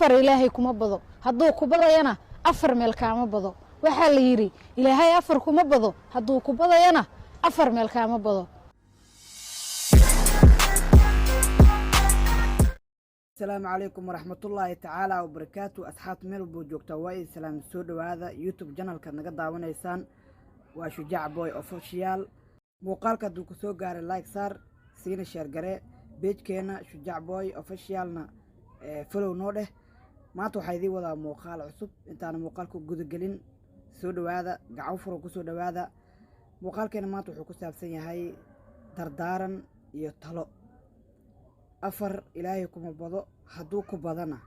afar ilaahay kuma bado hadduu ku badayana afar meel kaama bado waxaa la yiri ilaahay afar kuma bado hadduu ku badayana afar meel kaama bado. السلام عليكم ورحمة الله تعالى وبركاته. أصحاب ميل بوجوكتا واي سلام سود وهذا يوتيوب جانل كان نقدر ونيسان وشجاع بوي أوفيشيال موقالك دوكو سو غاري لايك صار سين شير غاري بيج كينا شجاع بوي أوفيشيالنا فولو نوده ما تو حيدي ولا موقال عصب انت انا موقالكو غودغلين سود وهذا غعوفرو كسود وهذا موقالكنا ما تو خو كسابسن yahay dardaaran iyo talo afar ilaahay kuma bado hadduu ku badana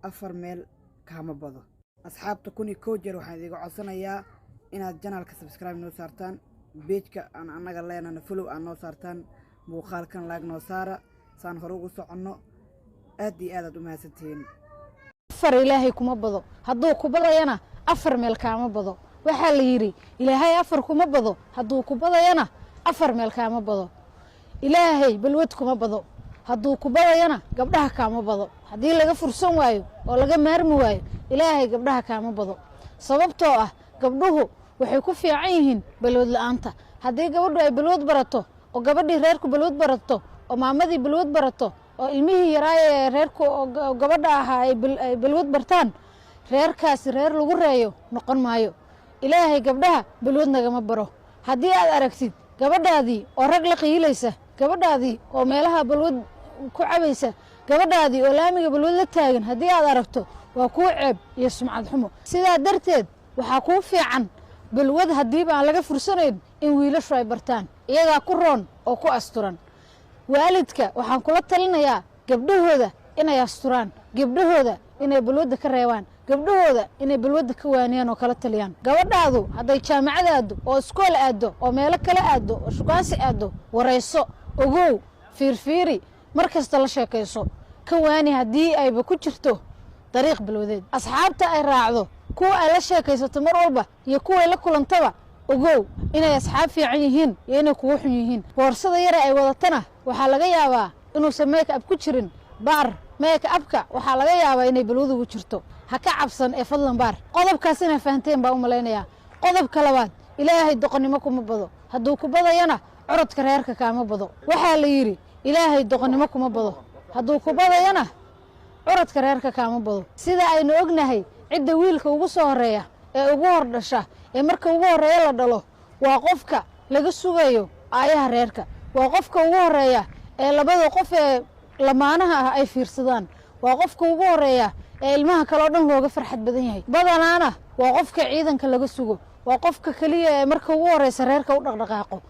afar meel kaama bado. asxaabta kuni koojer waxaan idiga codsanayaa inaad channelka subscribe noo saartaan page-ka aan anaga leenana follow aan noo saartaan muuqaalkan like noo saara saan hore ugu soconno aad iyo aad u mahadsantiin. afar ilaahay kuma bado hadduu ku badayana afar meel kaama bado waxaa la yiri ilaahay afar kuma bado hadduu ku badayana afar meel kaama bado. ilaahay balwad kuma bado hadduu ku badayana gabdhaha kaama bado haddii laga fursan waayo oo laga maarmi waayo ilaahay gabdhaha kaama bado sababtoo ah gabdhuhu waxay ku fiican yihiin balwad la'aanta. haddii gabadhu ay balwad barato oo gabadhii reerku balwad barato oo maamadii balwad barato oo ilmihii yaraaye reerku oo gabadha ahaa ay balwad bartaan reerkaasi reer lagu reeyo noqon maayo. ilaahay gabdhaha balwad nagama baro. haddii aad aragtid gabadhaadii oo rag la qiilaysa gabadhaadii oo meelaha balwad ku cabaysa gabadhaadii oo laamiga balwad la taagan haddii aad aragto waa kuu ceeb iyo sumcad xumo. sidaa darteed waxaa kuu fiican balwad haddiiba aan laga fursanayn in wiilashu ay bartaan iyagaa ku roon oo ku asturan. waalidka waxaan kula talinayaa gabdhahooda inay asturaan, gabdhahooda inay balwadda ka reebaan, gabdhahooda inay balwadda ka waaniyaan oo kala taliyaan. gabadhaadu hadday jaamacad aado oo iskool aado oo meelo kale aado oo shukaansi aado warayso ogow fiirfiiri markasta la sheekayso ka waani haddii ayba ku jirto dariiq balwadeed. asxaabta ay raacdo kuwa ay la sheekaysato mar walba iyo kuway la kulantaba ogow inay asxaab fiican yihiin iyo inay kugu xun yihiin. boorsada yare ay wadatana waxaa laga yaabaa inuusan make-up ku jirin baar make-upka waxaa laga yaabaa inay balwad ugu jirto. ha ka cabsan ee fadlan baar. qodobkaas inay fahanteen baa u malaynayaa. qodobka labaad ilaahay doqonnimo kuma bado hadduu ku badayana corodka reerka kaama bado. waxaa la yiri ilaahay doqonnimo kuma bado hadduu ku badayana corodka reerka kaama bado. sida aynu ognahay cidda wiilka ugu soo horeeya ee ugu hor dhasha ee marka ugu horeeya la dhalo waa qofka laga sugayo aayaha reerka, waa qofka ugu horeeya ee labada qof ee lamaanaha ah ay fiirsadaan, waa qofka ugu horeeya ee ilmaha kale oo dhan looga farxad badan yahay. badanaana waa qofka ciidanka laga sugo, waa qofka kaliya ee marka ugu horeysa reerka u dhaqdhaqaaqo.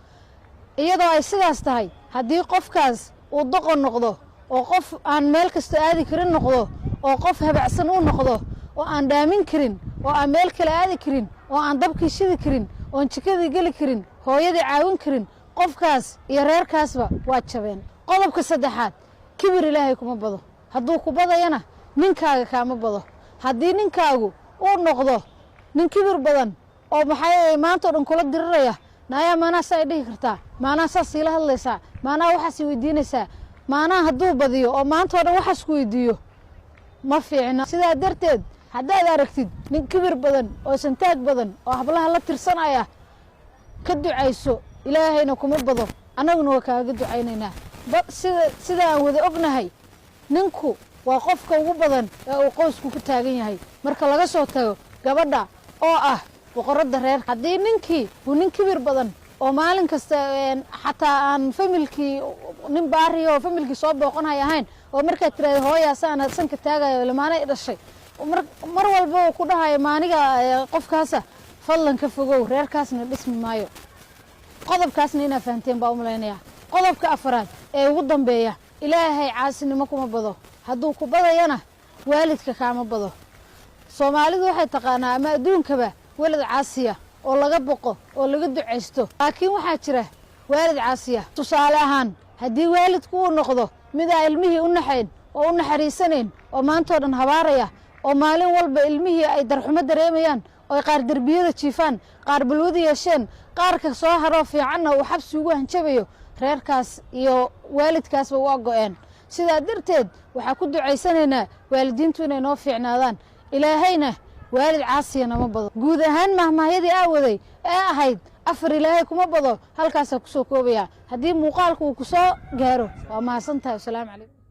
iyadoo ay sidaas tahay haddii qofkaas uu doqon noqdo oo qof aan meel kasta aadi karin noqdo oo qof habacsan uu noqdo oo aan dhaamin karin oo aan meel kale aadi karin oo aan dabkii shidi karin oon jikadii geli karin hooyadii caawin karin qofkaas iyo reerkaasba waa jabeen. qodobka saddexaad kibir ilaahay kuma bado hadduu ku badayana ninkaaga kaama bado. haddii ninkaagu uu noqdo nin kibir badan oo maxay maanta oo dhan kula diriraya naayaa maanaa saa ay dhihi kartaa, maanaa saa siila hadlaysaa, maanaa waxaas weydiinaysaa, maanaa hadduu badiyo oo maanta oo dhan waxaas ku weydiiyo ma fiicna. sidaa darteed haddaad aragtid nin kibir badan oo santaag badan oo hablaha la tirsanaya ka ducayso ilaahayna kuma bado annaguna waa kaaga ducaynaynaa. sida aan wada ognahay ninku waa qofka ugu badan ee uu qoysku ku taagan yahay marka laga soo tago gabadha oo ah boqoradda reer. haddii ninkii uu nin kibir badan oo maalin kasta xataa aan familkii nin baari oo familkii soo booqanay ahayn oo markaa tiraahdo hooyaasaan sanka taagayo lamaana i dhashay mar walba uu ku dhahayo maaniga qofkaasa fadlan ka fogow reerkaasna dhismi maayo. qodobkaasna inaa fahanteen baa u malaynayaa. qodobka afaraad ee ugu dambeeya ilaahay caasinimo kuma bado hadduu ku badayana waalidka kaama bado. soomaalidu waxay taqaanaa ama adduunkaba walad caasiya oo laga boqo oo laga ducaysto, laakiin waxaa jira waalid caasiya. tusaale ahaan haddii waalidku uu noqdo mid aan ilmihii u naxayn oo u naxariisanayn oo maantoo dhan habaaraya oo maalin walba ilmihii ay darxumo dareemayaan oo qaar darbiyada jiifaan, qaar balwada yeesheen, qaarka soo haroo fiicanna uu xabsi ugu hanjabayo reerkaas iyo waalidkaasba waa go'een. sidaa darteed waxaa ku ducaysanaynaa waalidiintu inay noo fiicnaadaan ilaahayna waalid caasiya nama bado guud ahaan mahmaahyadii aawaday ee ahayd afar ilaahay kuma bado halkaasaa ku soo koobaya haddii muuqaalku uu ku soo gaaro waa mahadsan tahay wasalaamu calaykum